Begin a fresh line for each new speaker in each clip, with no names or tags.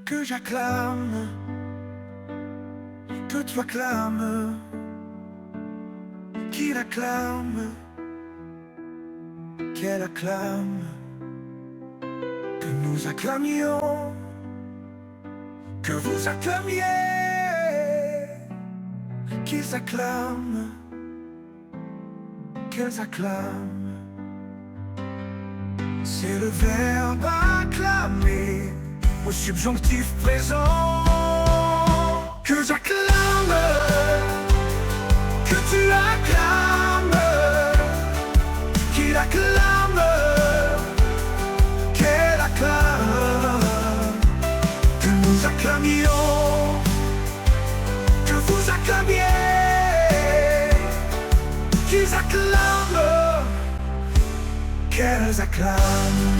que j'acclame, que tu acclames, qu'il acclame, qu'elle acclame, que nous acclamions, que vous acclamiez, qu'ils acclament, qu'elles acclament. C'est le verbe acclamer au subjonctif présent. Que j'acclame, que tu acclames, qu'il acclame, qu'elle acclame, que nous acclamions, que vous acclamiez, qu'ils acclament, qu'elles acclament.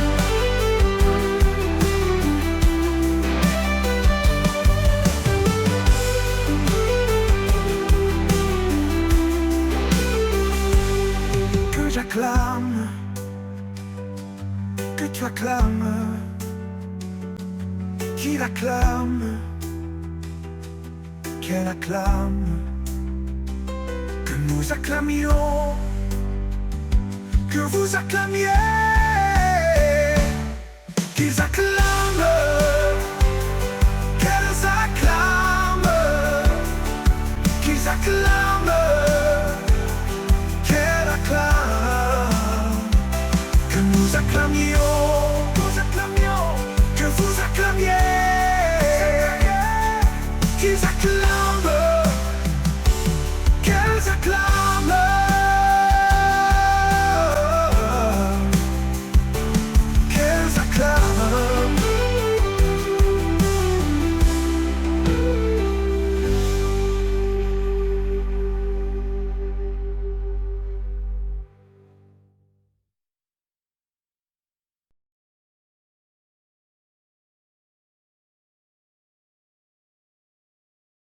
Que j'acclame, que tu acclames, qu'il acclame, qu'elle acclame, que nous acclamions, que vous acclamiez, qu'ils acclament.